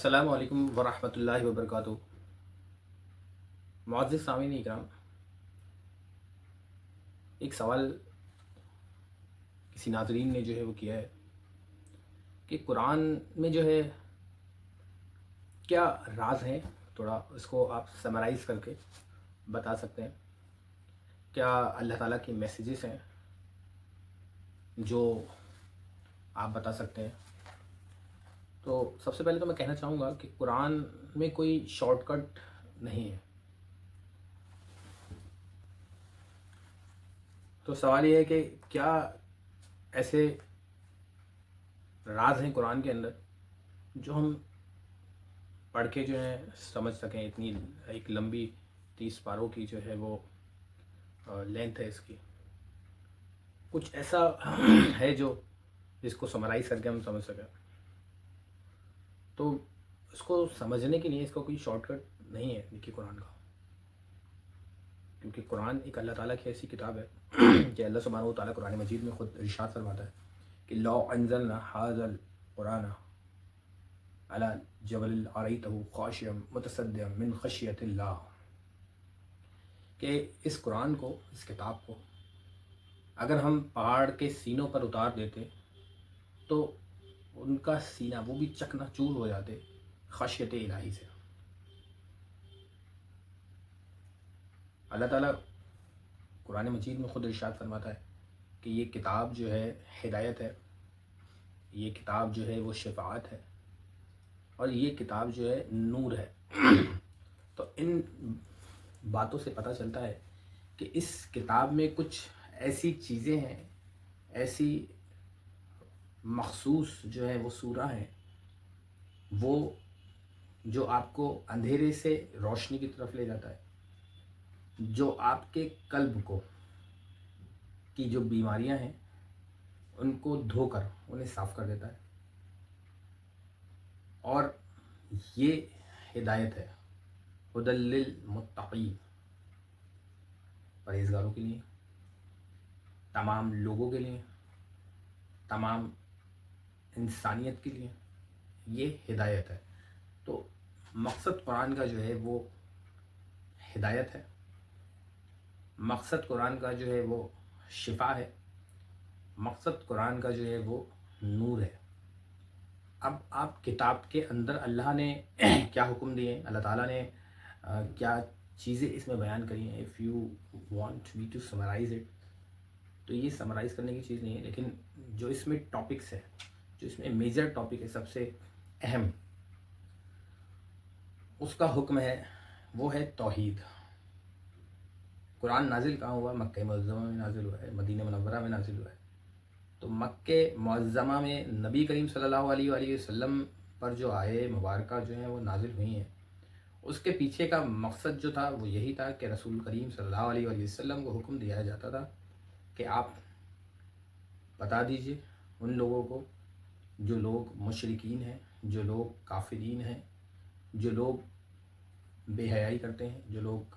السلام علیکم ورحمۃ اللہ وبرکاتہ۔ معزز سامعین اکرام، ایک سوال کسی ناظرین نے جو ہے وہ کیا ہے کہ قرآن میں جو ہے کیا راز ہیں، تھوڑا اس کو آپ سمرائز کر کے بتا سکتے ہیں؟ کیا اللہ تعالیٰ کے میسیجز ہیں جو آپ بتا سکتے ہیں؟ تو سب سے پہلے تو میں کہنا چاہوں گا کہ قرآن میں کوئی شارٹ کٹ نہیں ہے۔ تو سوال یہ ہے کہ کیا ایسے راز ہیں قرآن کے اندر جو ہم پڑھ کے جو ہے سمجھ سکیں؟ اتنی ایک لمبی 30 پاروں کی جو ہے وہ لینتھ ہے اس کی، کچھ ایسا ہے جو جس کو سمرائز کر کے ہم سمجھ سکیں؟ تو اس کو سمجھنے کے لیے اس کا کوئی شارٹ کٹ نہیں ہے دیکھیے قرآن کا، کیونکہ قرآن ایک اللہ تعالیٰ کی ایسی کتاب ہے کہ اللہ سبحانہ و تعالیٰ قرآن مجید میں خود ارشاد فرماتا ہے کہ لو انزلنا ھذا القرآن علی جبل لرأیتہ خاشعا متصدعا من خشیۃ اللہ، کہ اس قرآن کو، اس کتاب کو اگر ہم پہاڑ کے سینوں پر اتار دیتے تو ان کا سینہ وہ بھی چکنا چور ہو جاتے خشیت الہی سے۔ اللہ تعالیٰ قرآن مجید میں خود ارشاد فرماتا ہے کہ یہ کتاب جو ہے ہدایت ہے، یہ کتاب جو ہے وہ شفاعت ہے، اور یہ کتاب جو ہے نور ہے۔ تو ان باتوں سے پتہ چلتا ہے کہ اس کتاب میں کچھ ایسی چیزیں ہیں، ایسی مخصوص جو ہے وہ سورہ ہیں، وہ جو آپ کو اندھیرے سے روشنی کی طرف لے جاتا ہے، جو آپ کے قلب کو کی جو بیماریاں ہیں ان کو دھو کر انہیں صاف کر دیتا ہے، اور یہ ہدایت ہے ھدی للمتقین، پرہیزگاروں کے لیے، تمام لوگوں کے لیے، تمام انسانیت کے لیے یہ ہدایت ہے۔ تو مقصد قرآن کا جو ہے وہ ہدایت ہے، مقصد قرآن کا جو ہے وہ شفا ہے، مقصد قرآن کا جو ہے وہ نور ہے۔ اب آپ کتاب کے اندر اللہ نے کیا حکم دیے، اللہ تعالیٰ نے کیا چیزیں اس میں بیان کری ہیں، if you want me to summarize it, تو یہ سمرائز کرنے کی چیز نہیں ہے، لیکن جو اس میں ٹاپکس ہے، جو اس میں میجر ٹاپک ہے، سب سے اہم اس کا حکم ہے، وہ ہے توحید۔ قرآن نازل کہاں ہوا؟ مکہ معظمہ میں نازل ہوا ہے، مدینہ منورہ میں نازل ہوا ہے۔ تو مکہ معظمہ میں نبی کریم صلی اللہ علیہ وآلہ وسلم پر جو آئے مبارکہ جو ہیں وہ نازل ہوئی ہیں، اس کے پیچھے کا مقصد جو تھا وہ یہی تھا کہ رسول کریم صلی اللہ علیہ وآلہ وسلم کو حکم دیا جاتا تھا کہ آپ بتا دیجئے ان لوگوں کو، جو لوگ مشرکین ہیں، جو لوگ کافرین ہیں، جو لوگ بے حیائی کرتے ہیں، جو لوگ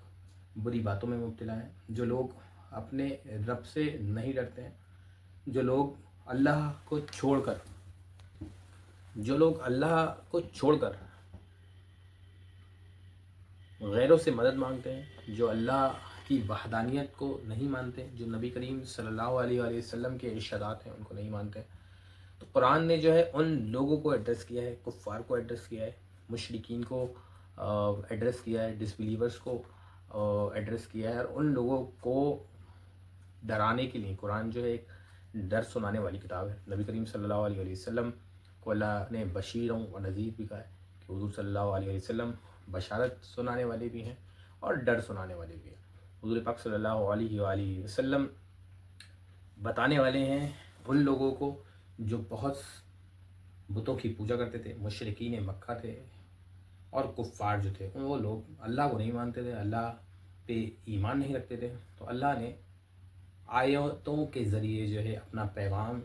بری باتوں میں مبتلا ہیں، جو لوگ اپنے رب سے نہیں ڈرتے ہیں، جو لوگ اللہ کو چھوڑ کر، جو لوگ اللہ کو چھوڑ کر غیروں سے مدد مانگتے ہیں، جو اللہ کی وحدانیت کو نہیں مانتے، جو نبی کریم صلی اللہ علیہ وآلہ وسلم کے ارشادات ہیں ان کو نہیں مانتے، تو قرآن نے جو ہے ان لوگوں کو ایڈریس کیا ہے، کفار کو ایڈریس کیا ہے، مشرکین کو ایڈریس کیا ہے، ڈس بلیورز کو ایڈریس کیا ہے، اور ان لوگوں کو ڈرانے کے لیے قرآن جو ہے ایک ڈر سنانے والی کتاب ہے۔ نبی کریم صلی اللہ علیہ وسلم کو اللہ نے بشیروں و نذیر بھی کہا ہے کہ حضور صلی اللہ علیہ وسلم بشارت سنانے والے بھی ہیں اور ڈر سنانے والے بھی ہیں۔ حضور پاک صلی اللہ علیہ وآلہ وسلم بتانے والے ہیں ان لوگوں کو جو بہت بتوں کی پوجا کرتے تھے، مشرکین مکہ تھے اور کفار جو تھے، وہ لوگ اللہ کو نہیں مانتے تھے، اللہ پہ ایمان نہیں رکھتے تھے، تو اللہ نے آیتوں کے ذریعے جو ہے اپنا پیغام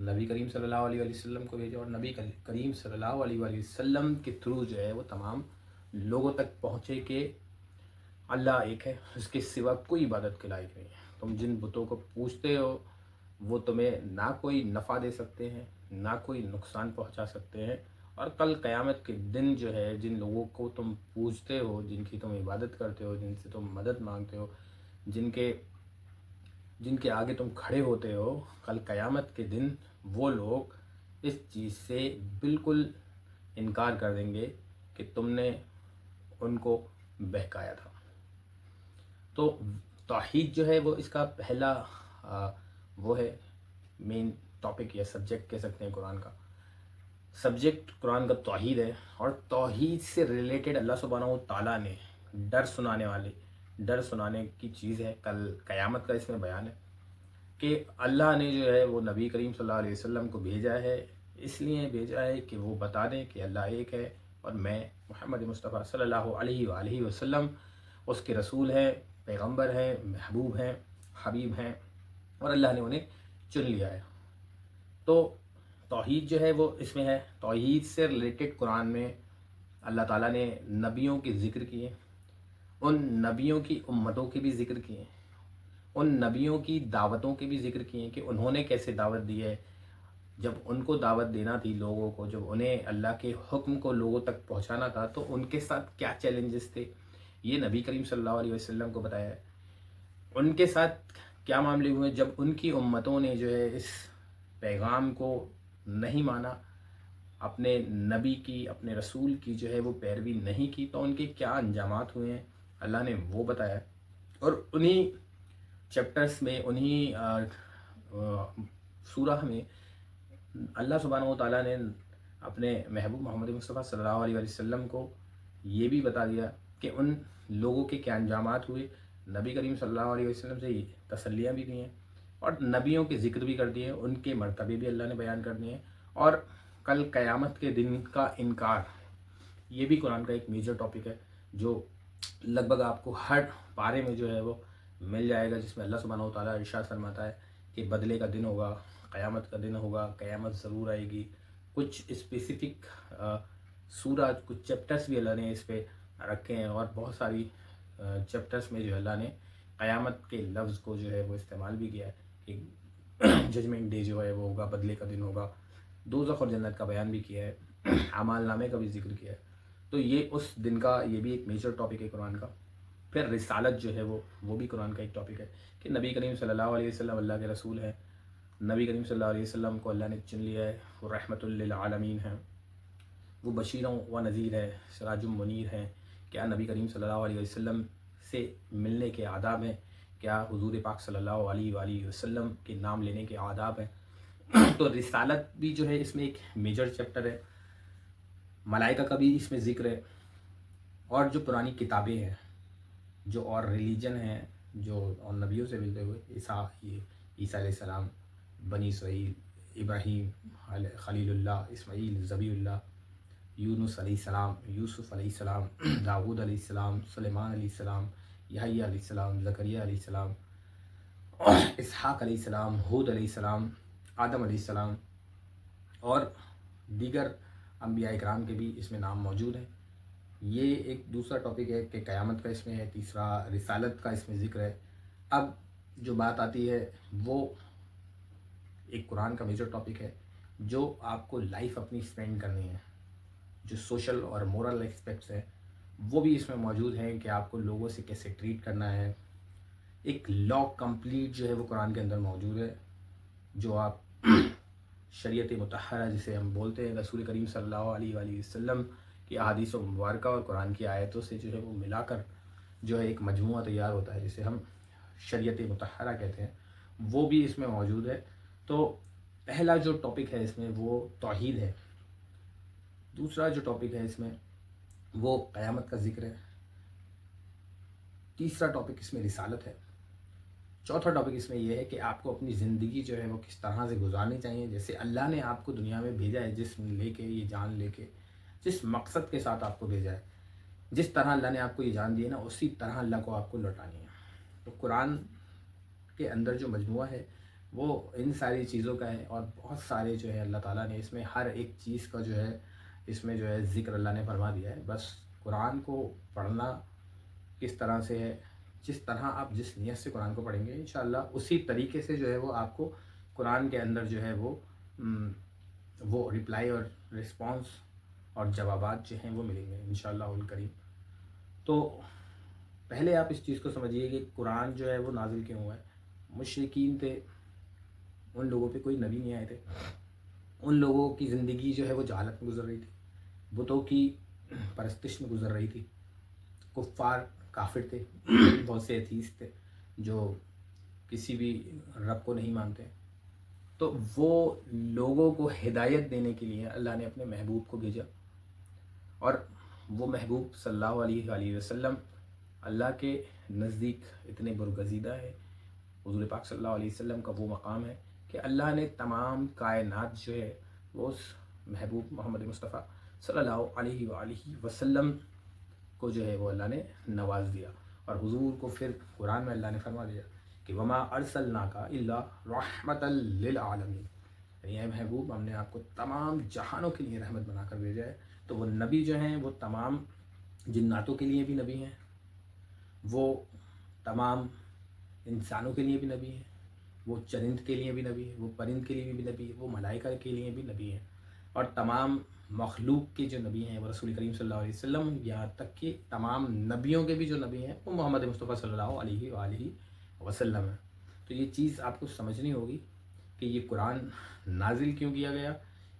نبی کریم صلی اللہ علیہ وسلم کو بھیجا، اور نبی کریم صلی اللہ علیہ وسلم کے تھرو جو ہے وہ تمام لوگوں تک پہنچے کہ اللہ ایک ہے، اس کے سوا کوئی عبادت کے لائق نہیں ہے۔ تم جن بتوں کو پوجتے ہو وہ تمہیں نہ کوئی نفع دے سکتے ہیں، نہ کوئی نقصان پہنچا سکتے ہیں، اور کل قیامت کے دن جو ہے جن لوگوں کو تم پوجتے ہو، جن کی تم عبادت کرتے ہو، جن سے تم مدد مانگتے ہو، جن کے آگے تم کھڑے ہوتے ہو، کل قیامت کے دن وہ لوگ اس چیز سے بالکل انکار کر دیں گے کہ تم نے ان کو بہکایا تھا۔ تو توحید جو ہے وہ اس کا پہلا وہ ہے مین ٹاپک یا سبجیکٹ کہہ سکتے ہیں قرآن کا۔ سبجیکٹ قرآن کا توحید ہے، اور توحید سے ریلیٹڈ اللہ سبحانہ و تعالیٰ نے ڈر سنانے کی چیز ہے، کل قیامت کا اس میں بیان ہے کہ اللہ نے جو ہے وہ نبی کریم صلی اللہ علیہ وسلم کو بھیجا ہے، اس لیے بھیجا ہے کہ وہ بتا دیں کہ اللہ ایک ہے، اور میں محمد مصطفیٰ صلی اللہ علیہ وآلہ وسلم اس کے رسول ہیں، پیغمبر ہیں، محبوب ہیں، حبیب ہیں، اور اللہ نے انہیں چن لیا ہے۔ تو توحید جو ہے وہ اس میں ہے۔ توحید سے ریلیٹڈ قرآن میں اللہ تعالیٰ نے نبیوں کے ذکر کیے، ان نبیوں کی امتوں کے بھی ذکر کیے، ان نبیوں کی دعوتوں کے بھی ذکر کیے کہ انہوں نے کیسے دعوت دی ہے، جب ان کو دعوت دینا تھی لوگوں کو، جب انہیں اللہ کے حکم کو لوگوں تک پہنچانا تھا تو ان کے ساتھ کیا چیلنجز تھے، یہ نبی کریم صلی اللہ علیہ وسلم کو بتایا ہے۔ ان کے ساتھ کیا معاملے ہوئے جب ان کی امتوں نے جو ہے اس پیغام کو نہیں مانا، اپنے نبی کی، اپنے رسول کی جو ہے وہ پیروی نہیں کی، تو ان کے کیا انجامات ہوئے ہیں اللہ نے وہ بتایا۔ اور انہی چیپٹرز میں، انہی سورہ میں اللہ سبحانہ و تعالیٰ نے اپنے محبوب محمد مصطفیٰ صلی اللہ علیہ وسلم کو یہ بھی بتا دیا کہ ان لوگوں کے کیا انجامات ہوئے۔ نبی کریم صلی اللہ علیہ وسلم سے تسلیاں بھی دی ہیں، اور نبیوں کے ذکر بھی کر دیے ہیں، ان کے مرتبے بھی اللہ نے بیان کر دیے ہیں، اور کل قیامت کے دن کا انکار، یہ بھی قرآن کا ایک میجر ٹاپک ہے جو لگ بھگ آپ کو ہر پارے میں جو ہے وہ مل جائے گا، جس میں اللہ سبحانہ و تعالیٰ ارشاد فرماتا ہے کہ بدلے کا دن ہوگا، قیامت کا دن ہوگا، قیامت ضرور آئے گی۔ کچھ اسپیسیفک سورہ، کچھ چیپٹرز بھی اللہ نے اس پہ رکھے ہیں، اور بہت ساری چیپٹرز میں جو اللہ نے قیامت کے لفظ کو جو ہے وہ استعمال بھی کیا ہے کہ ججمنٹ ڈے جو ہے وہ ہوگا، بدلے کا دن ہوگا، دوزخ اور جنت کا بیان بھی کیا ہے، اعمال نامے کا بھی ذکر کیا ہے۔ تو یہ اس دن کا، یہ بھی ایک میجر ٹاپک ہے قرآن کا۔ پھر رسالت جو ہے وہ بھی قرآن کا ایک ٹاپک ہے کہ نبی کریم صلی اللہ علیہ وسلم اللہ کے رسول ہیں، نبی کریم صلی اللہ علیہ وسلم کو اللہ نے چن لیا ہے، وہ رحمت للعالمین ہیں، وہ بشیر و نذیر ہے، سراج منیر ہیں۔ کیا نبی کریم صلی اللہ علیہ وسلم سے ملنے کے آداب ہیں، کیا حضور پاک صلی اللہ علیہ وآلہ وسلم کے نام لینے کے آداب ہیں۔ تو رسالت بھی جو ہے اس میں ایک میجر چیپٹر ہے، ملائکہ کا بھی اس میں ذکر ہے، اور جو پرانی کتابیں ہیں، جو اور ریلیجن ہیں، جو اور نبیوں سے ملتے ہوئے، عیسیٰ علیہ السلام، بنی اسرائیل، ابراہیم، خلیل اللہ، اسماعیل، ذبیح اللہ، یونس علیہ السلام، یوسف علیہ السلام، داؤد علیہ السلام، سلیمان علیہ السلام، یحییٰ علیہ السلام، زکریا علیہ السلام، اسحاق علیہ السلام، ہود علیہ السلام، آدم علیہ السلام، اور دیگر انبیاء اکرام کے بھی اس میں نام موجود ہیں۔ یہ ایک دوسرا ٹاپک ہے کہ قیامت کا اس میں ہے، تیسرا رسالت کا اس میں ذکر ہے۔ اب جو بات آتی ہے وہ ایک قرآن کا میجر ٹاپک ہے، جو آپ کو لائف اپنی اسپینڈ کرنی ہے، جو سوشل اور مورل ایسپیکٹس ہیں وہ بھی اس میں موجود ہیں کہ آپ کو لوگوں سے کیسے ٹریٹ کرنا ہے۔ ایک لا کمپلیٹ جو ہے وہ قرآن کے اندر موجود ہے، جو آپ شریعت مطہرہ جسے ہم بولتے ہیں، رسول کریم صلی اللہ علیہ وآلہ وسلم کی احادیث و مبارکہ اور قرآن کی آیتوں سے جو ہے وہ ملا کر جو ہے ایک مجموعہ تیار ہوتا ہے، جسے ہم شریعت مطہرہ کہتے ہیں، وہ بھی اس میں موجود ہے۔ تو پہلا جو ٹاپک ہے اس میں وہ توحید ہے، دوسرا جو ٹاپک ہے اس میں وہ قیامت کا ذکر ہے، تیسرا ٹاپک اس میں رسالت ہے، چوتھا ٹاپک اس میں یہ ہے کہ آپ کو اپنی زندگی جو ہے وہ کس طرح سے گزارنی چاہیے، جیسے اللہ نے آپ کو دنیا میں بھیجا ہے، جسم لے کے، یہ جان لے کے، جس مقصد کے ساتھ آپ کو بھیجا ہے، جس طرح اللہ نے آپ کو یہ جان دی ہے نا، اسی طرح اللہ کو آپ کو لوٹانی ہے۔ تو قرآن کے اندر جو مجموعہ ہے وہ ان ساری چیزوں کا ہے، اور بہت سارے جو ہے اللہ تعالیٰ نے اس میں ہر ایک چیز کا جو ہے اس میں جو ہے ذکر اللہ نے فرما دیا ہے۔ بس قرآن کو پڑھنا کس طرح سے ہے، جس طرح آپ جس نیت سے قرآن کو پڑھیں گے انشاءاللہ اسی طریقے سے جو ہے وہ آپ کو قرآن کے اندر جو ہے وہ رپلائی اور رسپانس اور جوابات جو ہیں وہ ملیں گے انشاءاللہ الکریم۔ تو پہلے آپ اس چیز کو سمجھیے کہ قرآن جو ہے وہ نازل کیوں ہوا ہے۔ مشرکین تھے، ان لوگوں پہ کوئی نبی نہیں آئے تھے، ان لوگوں کی زندگی جو ہے وہ جہالت میں گزر رہی تھی، بتوں کی پرستش میں گزر رہی تھی، کفار کافر تھے، بہت سے ایتھیسٹ تھے جو کسی بھی رب کو نہیں مانتے۔ تو وہ لوگوں کو ہدایت دینے کے لیے اللہ نے اپنے محبوب کو بھیجا، اور وہ محبوب صلی اللہ علیہ وآلہ وسلم اللہ کے نزدیک اتنے برگزیدہ ہے۔ حضور پاک صلی اللہ علیہ وسلم کا وہ مقام ہے کہ اللہ نے تمام کائنات جو ہے وہ اس محبوب محمد مصطفیٰ صلی اللہ علیہ وآلہ وسلم کو جو ہے وہ اللہ نے نواز دیا، اور حضور کو پھر قرآن میں اللہ نے فرما دیا کہ وما ارسلناک الا رحمۃ للعالمین، یعنی اے محبوب ہم نے آپ کو تمام جہانوں کے لیے رحمت بنا کر بھیجا ہے۔ تو وہ نبی جو ہیں وہ تمام جناتوں کے لیے بھی نبی ہیں، وہ تمام انسانوں کے لیے بھی نبی ہیں، وہ چرند کے لیے بھی نبی ہے، وہ پرند کے لیے بھی نبی ہے، وہ ملائکہ کے لیے بھی نبی ہیں، اور تمام مخلوق کے جو نبی ہیں وہ رسول کریم صلی اللہ علیہ وسلم، یہاں تک کہ تمام نبیوں کے بھی جو نبی ہیں وہ محمد مصطفیٰ صلی اللہ علیہ وآلہ وسلم ہیں۔ تو یہ چیز آپ کو سمجھنی ہوگی کہ یہ قرآن نازل کیوں کیا گیا،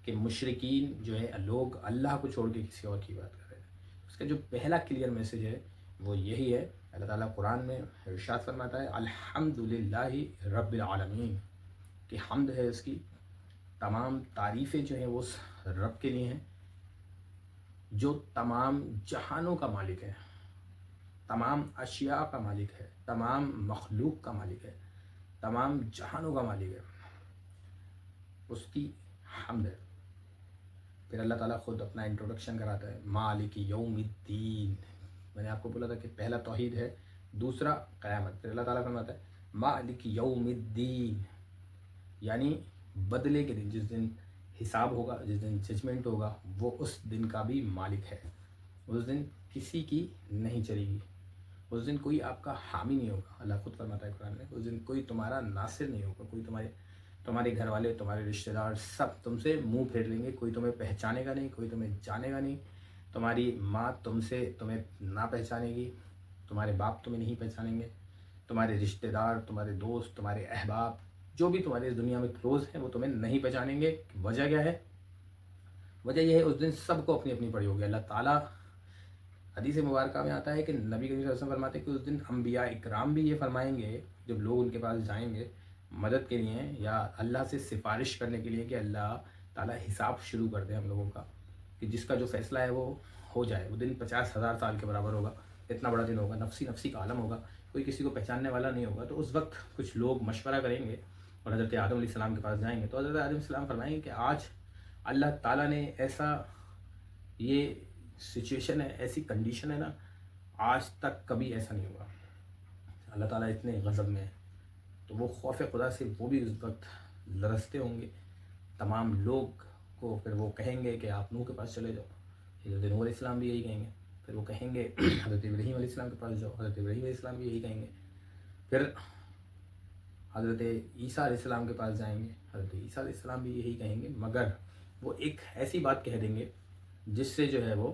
کہ مشرکین جو ہے لوگ اللہ کو چھوڑ کے کسی اور کی بات کر رہے ہیں۔ اس کا جو پہلا کلیئر میسج ہے وہ یہی ہے، اللہ تعالیٰ قرآن میں ارشاد فرماتا ہے الحمدللہ رب العالمین، کہ حمد ہے اس کی، تمام تعریفیں جو ہیں وہ اس رب کے لیے ہیں جو تمام جہانوں کا مالک ہے، تمام اشیاء کا مالک ہے، تمام مخلوق کا مالک ہے، تمام جہانوں کا مالک ہے، اس کی حمد ہے۔ پھر اللہ تعالیٰ خود اپنا انٹروڈکشن کراتا ہے مالک یوم الدین۔ میں نے آپ کو بولا تھا کہ پہلا توحید ہے، دوسرا قیامت۔ پھر اللہ تعالیٰ فرماتا ہے مالک یوم الدین، یعنی بدلے کے دن، جس دن حساب ہوگا، جس دن ججمنٹ ہوگا، وہ اس دن کا بھی مالک ہے۔ اس دن کسی کی نہیں چلے گی، اس دن کوئی آپ کا حامی نہیں ہوگا۔ اللہ خود فرماتا ہے قرآن میں اس دن کوئی تمہارا ناصر نہیں ہوگا، کوئی تمہارے گھر والے، تمہارے رشتہ دار سب تم سے منہ پھیر لیں گے، کوئی تمہیں پہچانے گا نہیں، کوئی تمہیں جانے گا نہیں، تمہاری ماں تمہیں نہ پہچانے گی، تمہارے باپ تمہیں نہیں پہچانیں گے، تمہارے رشتہ دار، تمہارے دوست، تمہارے احباب جو بھی تمہارے اس دنیا میں کلوز ہیں وہ تمہیں نہیں پہچانیں گے۔ وجہ کیا ہے؟ وجہ یہ ہے اس دن سب کو اپنی اپنی پڑی ہوگی۔ اللہ تعالیٰ حدیث مبارکہ میں آتا ہے کہ نبی کریم صلی اللہ علیہ وسلم فرماتے ہیں کہ اس دن انبیاء اکرام بھی یہ فرمائیں گے جب لوگ ان کے پاس جائیں گے مدد کے لیے یا اللہ سے سفارش کرنے کے لیے کہ اللہ تعالیٰ حساب شروع کر دے ہم لوگوں کا، کہ جس کا جو فیصلہ ہے وہ ہو جائے۔ وہ دن 50,000 سال کے برابر ہوگا، اتنا بڑا دن ہوگا، نفسی نفسی کا عالم ہوگا، کوئی کسی کو پہچاننے والا نہیں ہوگا۔ تو اس وقت کچھ لوگ مشورہ کریں گے اور حضرت آدم علیہ السلام کے پاس جائیں گے، تو حضرت آدم علیہ السلام فرمائیں گے کہ آج اللہ تعالیٰ نے ایسا، یہ سچویشن ہے، ایسی کنڈیشن ہے نا، آج تک کبھی ایسا نہیں ہوا، اللہ تعالیٰ اتنے غضب میں ہے۔ تو وہ خوف خدا سے وہ بھی اس وقت لرزتے ہوں گے۔ تمام لوگ کو پھر وہ کہیں گے کہ آپ نوح کے پاس چلے جاؤ، حضرت نوح علیہ السلام بھی یہی کہیں گے۔ پھر وہ کہیں گے حضرت ابراہیم علیہ السلام کے پاس جاؤ، حضرت ابراہیم علیہ السلام بھی یہی کہیں گے۔ پھر حضرت عیسیٰ علیہ السلام کے پاس جائیں گے، حضرت عیسیٰ علیہ السلام بھی یہی کہیں گے، مگر وہ ایک ایسی بات کہہ دیں گے جس سے جو ہے وہ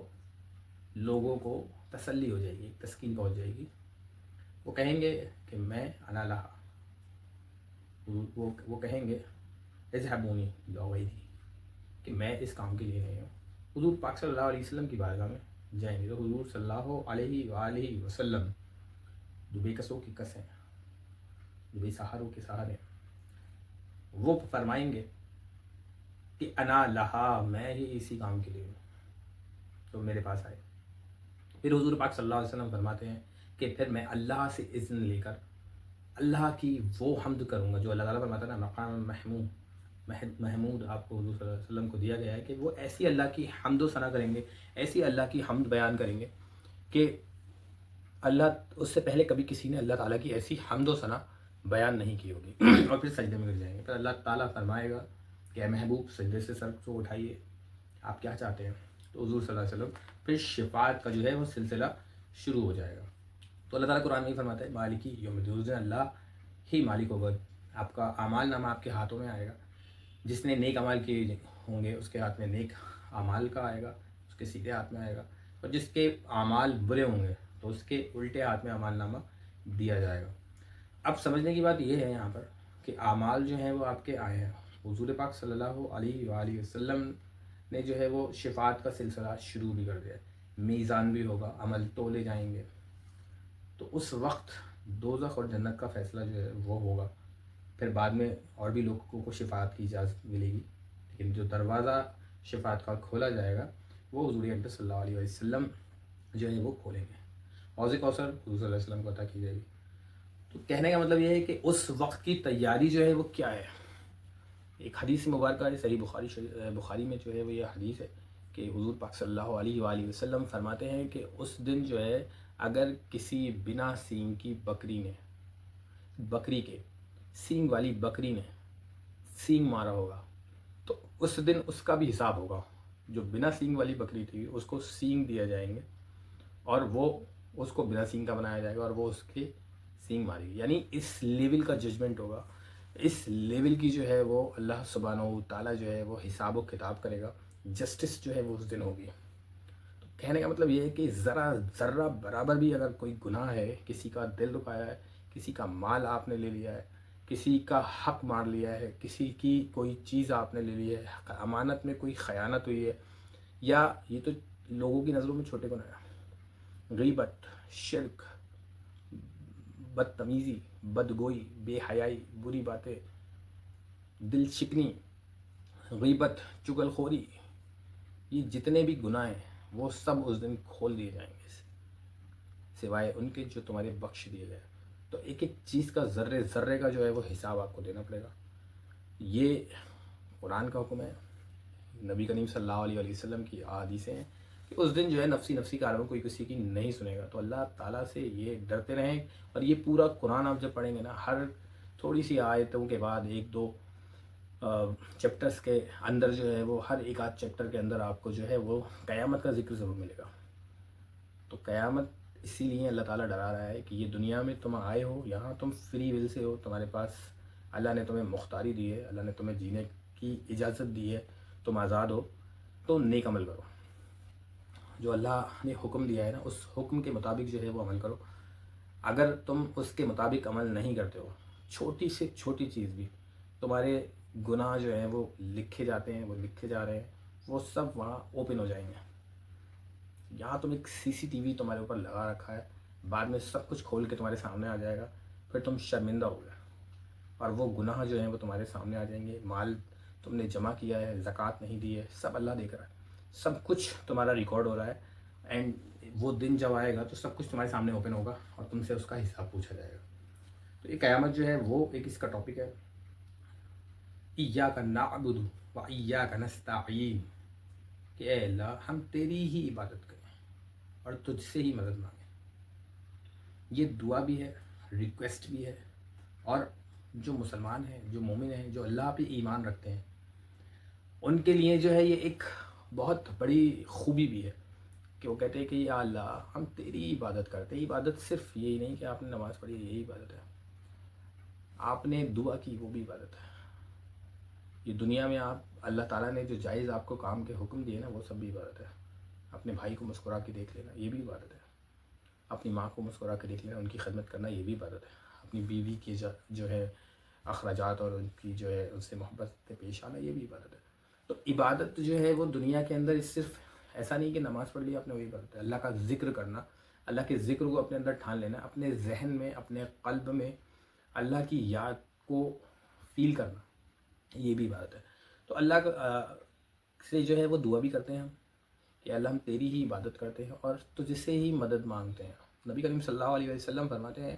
لوگوں کو تسلی ہو جائے گی، تسکین پہنچ جائے گی۔ وہ کہیں گے کہ میں انا لہا، وہ کہیں گے اذهبونی لغیری، کہ میں اس کام کے لیے نہیں ہوں۔ حضور پاک صلی اللہ علیہ وسلم کی بارگاہ میں جائیں گے تو حضور صلی اللہ علیہ وآلہ وسلم جو بے کسوں کی کس ہیں، جو بے سہاروں کے سہارے ہیں، وہ فرمائیں گے کہ انا لہا، میں ہی اسی کام کے لیے ہوں، تو میرے پاس آئے۔ پھر حضور پاک صلی اللہ علیہ وسلم فرماتے ہیں کہ پھر میں اللہ سے اذن لے کر اللہ کی وہ حمد کروں گا جو اللہ تعالیٰ فرماتا ہے نا مقام محمود آپ کو حضور صلی اللہ علیہ وسلم کو دیا گیا ہے، کہ وہ ایسی اللہ کی حمد و ثنا کریں گے، ایسی اللہ کی حمد بیان کریں گے کہ اللہ، اس سے پہلے کبھی کسی نے اللہ تعالیٰ کی ایسی حمد و ثنا بیان نہیں کی ہوگی، اور پھر سجدے میں گر جائیں گے۔ پھر اللہ تعالیٰ فرمائے گا کہ اے محبوب سجدے سے سر کو اٹھائیے، آپ کیا چاہتے ہیں؟ تو حضور صلی اللہ علیہ وسلم پھر شفاعت کا جو ہے وہ سلسلہ شروع ہو جائے گا۔ تو اللہ تعالیٰ قرآن میں فرماتا ہے مالکی یوم الدین، اس دن اللہ ہی مالک ہوگا، آپ کا اعمال نامہ آپ کے ہاتھوں میں آئے گا، جس نے نیک اعمال کیے ہوں گے اس کے ہاتھ میں نیک اعمال کا آئے گا، اس کے سیدھے ہاتھ میں آئے گا، اور جس کے اعمال برے ہوں گے تو اس کے الٹے ہاتھ میں اعمال نامہ دیا جائے گا۔ اب سمجھنے کی بات یہ ہے یہاں پر کہ اعمال جو ہیں وہ آپ کے آئے ہیں، حضور پاک صلی اللہ علیہ وآلہ وسلم نے جو ہے وہ شفاعت کا سلسلہ شروع بھی کر دیا ہے، میزان بھی ہوگا، عمل تولے جائیں گے، تو اس وقت دوزخ اور جنت کا فیصلہ جو ہے وہ ہوگا۔ پھر بعد میں اور بھی لوگوں کو شفاعت کی اجازت ملے گی، لیکن جو دروازہ شفاعت کا کھولا جائے گا وہ حضور اقدس صلی اللہ علیہ وسلم جو ہے وہ کھولیں گے، حوض کوثر حضور صلی اللہ علیہ وسلم کو عطا کی جائے گی۔ تو کہنے کا مطلب یہ ہے کہ اس وقت کی تیاری جو ہے وہ کیا ہے۔ ایک حدیث مبارکہ ہے صحیح بخاری میں جو ہے وہ یہ حدیث ہے کہ حضور پاک صلی اللہ علیہ وآلہ وسلم فرماتے ہیں کہ اس دن جو ہے اگر کسی بنا سینگ کی بکری کے سینگ والی بکری نے سینگ مارا ہوگا تو اس دن اس کا بھی حساب ہوگا۔ جو بنا سینگ والی بکری تھی اس کو سینگ دیا جائیں گے اور وہ اس کو بنا سینگ کا بنایا جائے گا اور وہ اس کے سینگ مارے گی، یعنی اس لیول کا ججمنٹ ہوگا، اس لیول کی جو ہے وہ اللہ سبحانہ و تعالیٰ جو ہے وہ حساب و کتاب کرے گا، جسٹس جو ہے وہ اس دن ہوگی۔ تو کہنے کا مطلب یہ ہے کہ ذرہ برابر بھی اگر کوئی گناہ ہے، کسی کا دل دکھایا ہے، کسی کا مال آپ نے لے لیا ہے، کسی کا حق مار لیا ہے، کسی کی کوئی چیز آپ نے لے لی ہے، امانت میں کوئی خیانت ہوئی ہے، یا یہ تو لوگوں کی نظروں میں چھوٹے گناہ ہیں، غیبت، شرک، بدتمیزی، بدگوئی، بے حیائی، بری باتیں، دل شکنی، غیبت، چغل خوری، یہ جتنے بھی گناہ ہیں وہ سب اس دن کھول دیے جائیں گے، سوائے ان کے جو تمہارے بخش دیے گئے۔ تو ایک ایک چیز کا ذرے ذرے کا جو ہے وہ حساب آپ کو دینا پڑے گا۔ یہ قرآن کا حکم ہے، نبی کریم صلی اللہ علیہ وسلم کی احادیثیں ہیں کہ اس دن جو ہے نفسی کاروں کوئی کسی کی نہیں سنے گا۔ تو اللہ تعالیٰ سے یہ ڈرتے رہیں، اور یہ پورا قرآن آپ جب پڑھیں گے نا، ہر تھوڑی سی آیتوں کے بعد ایک دو چیپٹرز کے اندر جو ہے وہ ہر ایک آدھ چیپٹر کے اندر آپ کو جو ہے وہ قیامت کا ذکر ضرور ملے گا۔ تو قیامت اسی لیے اللہ تعالیٰ ڈرا رہا ہے کہ یہ دنیا میں تم آئے ہو، یہاں تم فری ول سے ہو، تمہارے پاس اللہ نے تمہیں مختاری دی ہے، اللہ نے تمہیں جینے کی اجازت دی ہے، تم آزاد ہو، تو نیک عمل کرو، جو اللہ نے حکم دیا ہے نا اس حکم کے مطابق جو ہے وہ عمل کرو۔ اگر تم اس کے مطابق عمل نہیں کرتے ہو، چھوٹی سے چھوٹی چیز بھی، تمہارے گناہ جو ہیں وہ لکھے جاتے ہیں، وہ لکھے جا رہے ہیں، وہ سب وہاں اوپن ہو جائیں گے۔ یہاں تم ایک سی سی ٹی وی تمہارے اوپر لگا رکھا ہے، بعد میں سب کچھ کھول کے تمہارے سامنے آ جائے گا، پھر تم شرمندہ ہو گئے، اور وہ گناہ جو ہیں وہ تمہارے سامنے آ جائیں گے، مال تم نے جمع کیا ہے، زکوٰۃ نہیں دی ہے، سب اللہ دیکھ رہا ہے، سب کچھ تمہارا ریکارڈ ہو رہا ہے، اینڈ وہ دن جب آئے گا تو سب کچھ تمہارے سامنے اوپن ہوگا اور تم سے اس کا حساب پوچھا جائے گا۔ تو یہ قیامت جو ہے وہ ایک اس کا ٹاپک ہے، ایاک نعبد و ایاک نستعین، کہ اے اللہ ہم تیری ہی عبادت کریں اور تجھ سے ہی مدد مانگیں۔ یہ دعا بھی ہے، ریکویسٹ بھی ہے، اور جو مسلمان ہیں، جو مومن ہیں، جو اللہ پہ ایمان رکھتے ہیں، ان کے لیے جو ہے یہ ایک بہت بڑی خوبی بھی ہے کہ وہ کہتے ہیں کہ یا اللہ ہم تیری عبادت کرتے ہیں۔ عبادت صرف یہی نہیں کہ آپ نے نماز پڑھی یہی عبادت ہے، آپ نے دعا کی وہ بھی عبادت ہے، یہ دنیا میں آپ اللہ تعالیٰ نے جو جائز آپ کو کام کے حکم دیے نا وہ سب بھی عبادت ہے۔ اپنے بھائی کو مسکرا کے دیکھ لینا یہ بھی عبادت ہے، اپنی ماں کو مسکرا کے دیکھ لینا، ان کی خدمت کرنا یہ بھی عبادت ہے، اپنی بیوی کی جو ہے اخراجات اور ان کی جو ہے ان سے محبت سے پیش آنا یہ بھی عبادت ہے۔ تو عبادت جو ہے وہ دنیا کے اندر صرف ایسا نہیں کہ نماز پڑھ لی آپ نے وہی عبادت ہے، اللہ کا ذکر کرنا، اللہ کے ذکر کو اپنے اندر ٹھان لینا، اپنے ذہن میں، اپنے قلب میں اللہ کی یاد کو فیل کرنا، یہ بھی عبادت ہے۔ تو اللہ سے جو ہے وہ دعا بھی کرتے ہیں ہم کہ اللہ ہم تیری ہی عبادت کرتے ہیں اور تجھ سے ہی مدد مانگتے ہیں۔ نبی کریم صلی اللہ علیہ وسلم فرماتے ہیں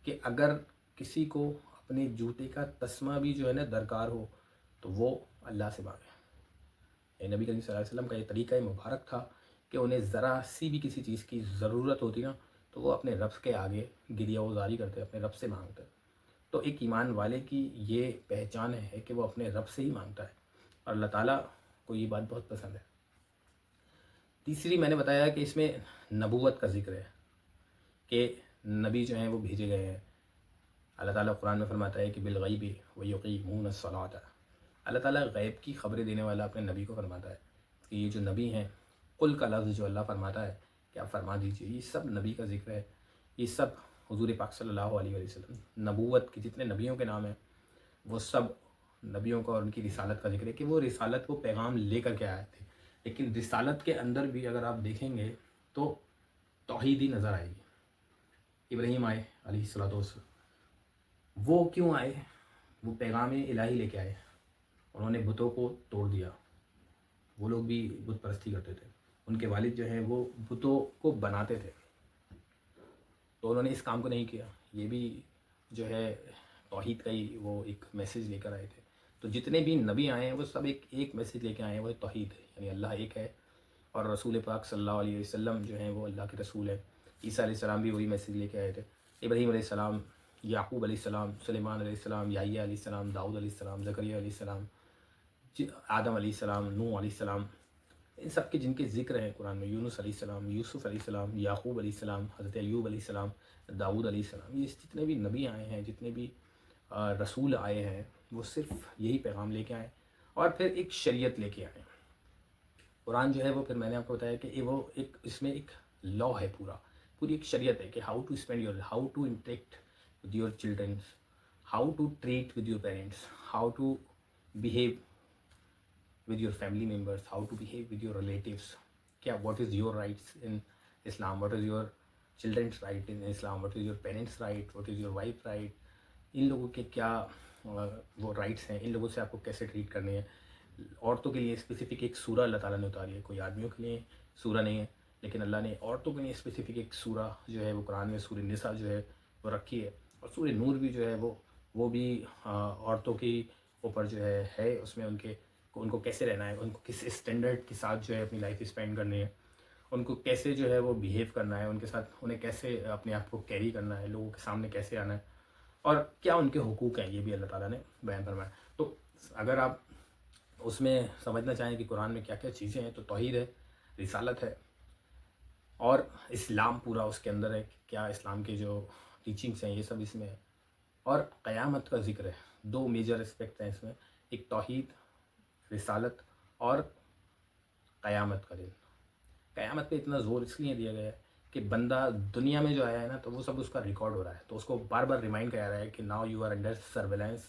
کہ اگر کسی کو اپنے جوتے کا تسمہ بھی جو ہے نا درکار ہو تو وہ اللہ سے مانگے۔ نبی کریم صلی اللہ علیہ وسلم کا یہ طریقہ مبارک تھا کہ انہیں ذرا سی بھی کسی چیز کی ضرورت ہوتی نا تو وہ اپنے رب کے آگے گریہ وزاری کرتے، اپنے رب سے مانگتے۔ تو ایک ایمان والے کی یہ پہچان ہے کہ وہ اپنے رب سے ہی مانگتا ہے، اور اللہ تعالیٰ کو یہ بات بہت پسند ہے۔ تیسری میں نے بتایا کہ اس میں نبوت کا ذکر ہے کہ نبی جو ہیں وہ بھیجے گئے ہیں۔ اللہ تعالیٰ قرآن میں فرماتا ہے کہ بالغیب ویقیمون الصلاۃ، اللہ تعالیٰ غیب کی خبریں دینے والا اپنے نبی کو فرماتا ہے کہ یہ جو نبی ہیں قل کا لفظ جو اللہ فرماتا ہے کہ آپ فرما دیجیے، یہ سب نبی کا ذکر ہے، یہ سب حضور پاک صلی اللہ علیہ وسلم نبوت کے جتنے نبیوں کے نام ہیں وہ سب نبیوں کا اور ان کی رسالت کا ذکر ہے کہ وہ رسالت کو پیغام لے کر کے آئے تھے. لیکن رسالت کے اندر بھی اگر آپ دیکھیں گے تو توحید ہی نظر آئے گی. ابراہیم آئے علیہ الصلوۃ والسلام، وہ کیوں آئے؟ وہ پیغام الہی لے کے آئے. انہوں نے بتوں کو توڑ دیا. وہ لوگ بھی بت پرستی کرتے تھے، ان کے والد جو ہیں وہ بتوں کو بناتے تھے، تو انہوں نے اس کام کو نہیں کیا. یہ بھی جو ہے توحید کا ہی وہ ایک میسیج لے کر آئے تھے. تو جتنے بھی نبی آئے ہیں وہ سب ایک میسیج لے کے آئے ہیں، وہ توحید ہے، یعنی اللہ ایک ہے اور رسول پاک صلی اللہ علیہ وسلم جو ہیں وہ اللہ کے رسول ہیں. عیسیٰ علیہ السلام بھی وہی میسیج لے کے آئے تھے. ابراہیم علیہ السلام، یعقوب علیہ السلام، سلیمان علیہ السلام، یحییٰ علیہ السلام، داؤد علیہ السلام، زکریا علیہ السلام، آدم علیہ السلام، نوح علیہ السلام، ان سب کے جن کے ذکر ہیں قرآن میں، یونس علیہ السلام، یوسف علیہ السلام، یعقوب علیہ السلام، حضرت ایوب علیہ السلام، داؤد علیہ السلام، یہ جتنے بھی نبی آئے ہیں، جتنے بھی رسول آئے ہیں، وہ صرف یہی پیغام لے کے آئے اور پھر ایک شریعت لے کے آئے. قرآن جو ہے وہ پھر میں نے آپ کو بتایا کہ وہ ایک اس میں ایک لا ہے، پوری ایک شریعت ہے کہ how to spend your, how to interact with your childrens, how to treat with your parents, how to behave with your family members, how to behave with your relatives, kya what is your rights in Islam, what is your children's right in Islam, what is your parents right, what is your wife right, ان لوگوں کے کیا وہ rights ہیں، ان لوگوں سے آپ کو کیسے ٹریٹ کرنی ہے. عورتوں کے لیے اسپیسیفک ایک سورہ اللہ تعالیٰ نے اتاری ہے، کوئی آدمیوں کے لیے سورہ نہیں ہے، لیکن اللہ نے عورتوں کے لیے اسپیسیفک ایک سورہ جو ہے وہ قرآن میں سورہ نساء جو ہے وہ رکھی ہے. اور سورہ نور بھی جو ہے وہ بھی عورتوں کے اوپر جو ہے اس میں ان کو کیسے رہنا ہے، ان کو کس اسٹینڈرڈ کے ساتھ جو ہے اپنی لائف اسپینڈ کرنی ہے، ان کو کیسے جو ہے وہ بیہیو کرنا ہے، ان کے ساتھ انہیں کیسے اپنے آپ کو کیری کرنا ہے، لوگوں کے سامنے کیسے آنا ہے، اور کیا ان کے حقوق ہیں، یہ بھی اللہ تعالیٰ نے بیان فرمایا. تو اگر آپ اس میں سمجھنا چاہیں کہ قرآن میں کیا کیا چیزیں ہیں تو توحید ہے، رسالت ہے، اور اسلام پورا اس کے اندر ہے، کیا اسلام کے جو ٹیچنگس ہیں یہ سب اس میں ہے، اور قیامت کا ذکر ہے. 2 میجر اسپیکٹ ہیں اس میں، ایک توحید، رسالت اور قیامت کا دن. قیامت پہ اتنا زور اس لیے دیا گیا ہے کہ بندہ دنیا میں جو آیا ہے نا تو وہ سب اس کا ریکارڈ ہو رہا ہے، تو اس کو بار بار ریمائنڈ کرایا رہا ہے کہ now you are under surveillance.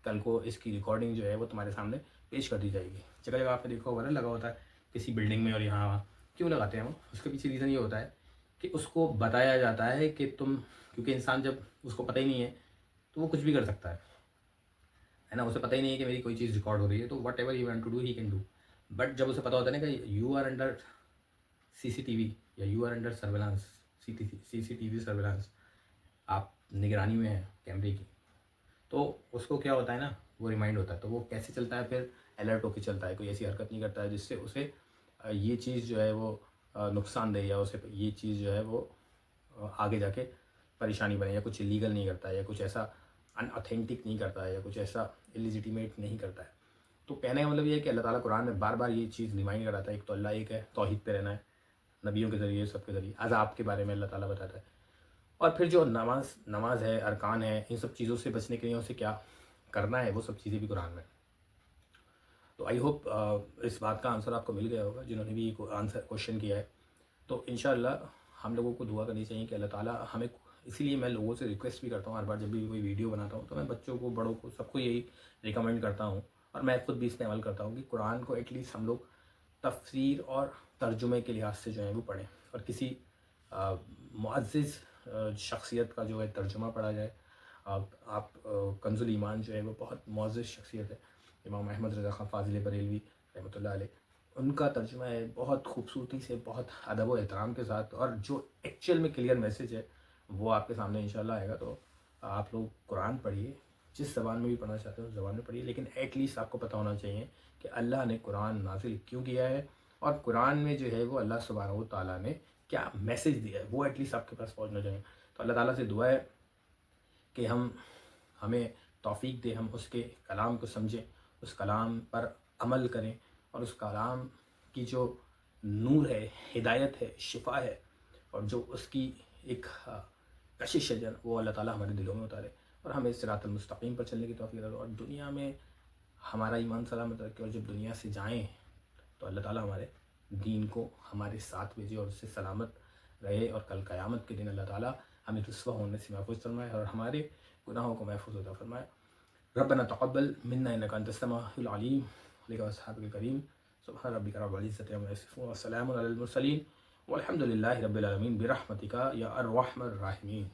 کل کو اس کی ریکارڈنگ جو ہے وہ تمہارے سامنے پیش کر دی جائے گی. جگہ جگہ آپ نے دیکھا ہوگا نا لگا ہوتا ہے کسی بلڈنگ میں، اور یہاں وہاں کیوں لگاتے ہیں وہ؟ اس کے پیچھے ریزن یہ ہوتا ہے کہ اس کو بتایا جاتا ہے کہ کیونکہ انسان جب اس کو پتہ ہی نہیں ہے تو وہ کچھ بھی کر سکتا ہے نا. اسے پتہ ہی نہیں ہے کہ میری کوئی چیز ریکارڈ ہو رہی ہے، تو whatever you want to do he can do. But جب اسے پتہ ہوتا ہے نا کہ یو آر انڈر CCTV یا you are under surveillance, CCTV surveillance, آپ نگرانی میں ہیں کیمرے کی، تو اس کو کیا ہوتا ہے نا وہ ریمائنڈ ہوتا ہے. تو وہ کیسے چلتا ہے پھر؟ الرٹ ہو کے چلتا ہے، کوئی ایسی حرکت نہیں کرتا ہے جس سے اسے یہ چیز جو ہے وہ نقصان دے، یا اسے یہ چیز جو ہے وہ آگے جا کے پریشانی بنے، یا کچھ لیگل نہیں کرتا ہے، یا کچھ ایسا ان اتھینٹک نہیں کرتا ہے، یا کچھ ایسا الیجیٹیمیٹ نہیں کرتا ہے. تو کہنے کا مطلب یہ ہے کہ اللہ تعالیٰ قرآن میں بار بار یہ چیز ریمائنڈ کراتا ہے، ایک تو اللہ ایک ہے، توحید پہ رہنا ہے، نبیوں کے ذریعے، سب کے ذریعے عذاب کے بارے میں اللہ تعالیٰ بتاتا ہے، اور پھر جو نماز ہے، ارکان ہے، ان سب چیزوں سے بچنے کے لیے اسے کیا کرنا ہے، وہ سب چیزیں بھی قرآن میں. تو آئی ہوپ اس بات کا آنسر آپ کو مل گیا ہوگا جنہوں نے بھی کوشچن کیا ہے. تو انشاءاللہ ہم لوگوں کو دعا کرنی چاہیے کہ اللہ تعالیٰ ہمیں، اسی لیے میں لوگوں سے ریکویسٹ بھی کرتا ہوں ہر بار جب بھی کوئی ویڈیو بناتا ہوں تو میں بچوں کو، بڑوں کو، سب کو یہی ریکمینڈ کرتا ہوں، اور میں خود بھی اس پہ عمل کرتا ہوں کہ قرآن کو ایٹ لیسٹ ہم لوگ تفسیر اور ترجمے کے لحاظ سے جو ہے وہ پڑھیں، اور کسی معزز شخصیت کا جو ہے ترجمہ پڑھا جائے. آپ کنز الایمان جو ہے وہ بہت معزز شخصیت ہے، امام احمد رضا خان فاضل بریلوی رحمۃ اللہ علیہ، ان کا ترجمہ ہے بہت خوبصورتی سے، بہت ادب و احترام کے ساتھ، اور جو ایکچوئل میں کلیئر میسیج ہے وہ آپ کے سامنے انشاءاللہ آئے گا. تو آپ لوگ قرآن پڑھیے، جس زبان میں بھی پڑھنا چاہتے ہیں اس زبان میں پڑھیے، لیکن ایٹ لیسٹ آپ کو پتہ ہونا چاہیے کہ اللہ نے قرآن نازل کیوں کیا ہے، اور قرآن میں جو ہے وہ اللہ سبحانہ و تعالیٰ نے کیا میسیج دیا ہے، وہ ایٹ لیسٹ آپ کے پاس پہنچنا چاہیے. تو اللہ تعالیٰ سے دعا ہے کہ ہمیں توفیق دے، ہم اس کے کلام کو سمجھیں، اس کلام پر عمل کریں، اور اس کلام کی جو نور ہے، ہدایت ہے، شفا ہے، اور جو اس کی ایک کشش ہے وہ اللہ تعالیٰ ہمارے دلوں میں اتارے، اور ہمیں صراط المستقیم پر چلنے کی توفیق دے، اور دنیا میں ہمارا ایمان سلامت رکھے، اور جب دنیا سے جائیں تو اللہ تعالیٰ ہمارے دین کو ہمارے ساتھ بھیجے اور اس سے سلامت رہے، اور کل قیامت کے دن اللہ تعالیٰ ہمیں رسوا ہونے سے محفوظ فرمائے اور ہمارے گناہوں کو محفوظ عطا فرمائے۔ ربنا تقبل منا انک انت السمیع العلیم علیہ وصحبہ الکریم سبحان ربک رب العزۃ عما یصفون وسلام علی المرسلین والحمد للہ رب العالمین برحمتک یا ارحم الراحمین۔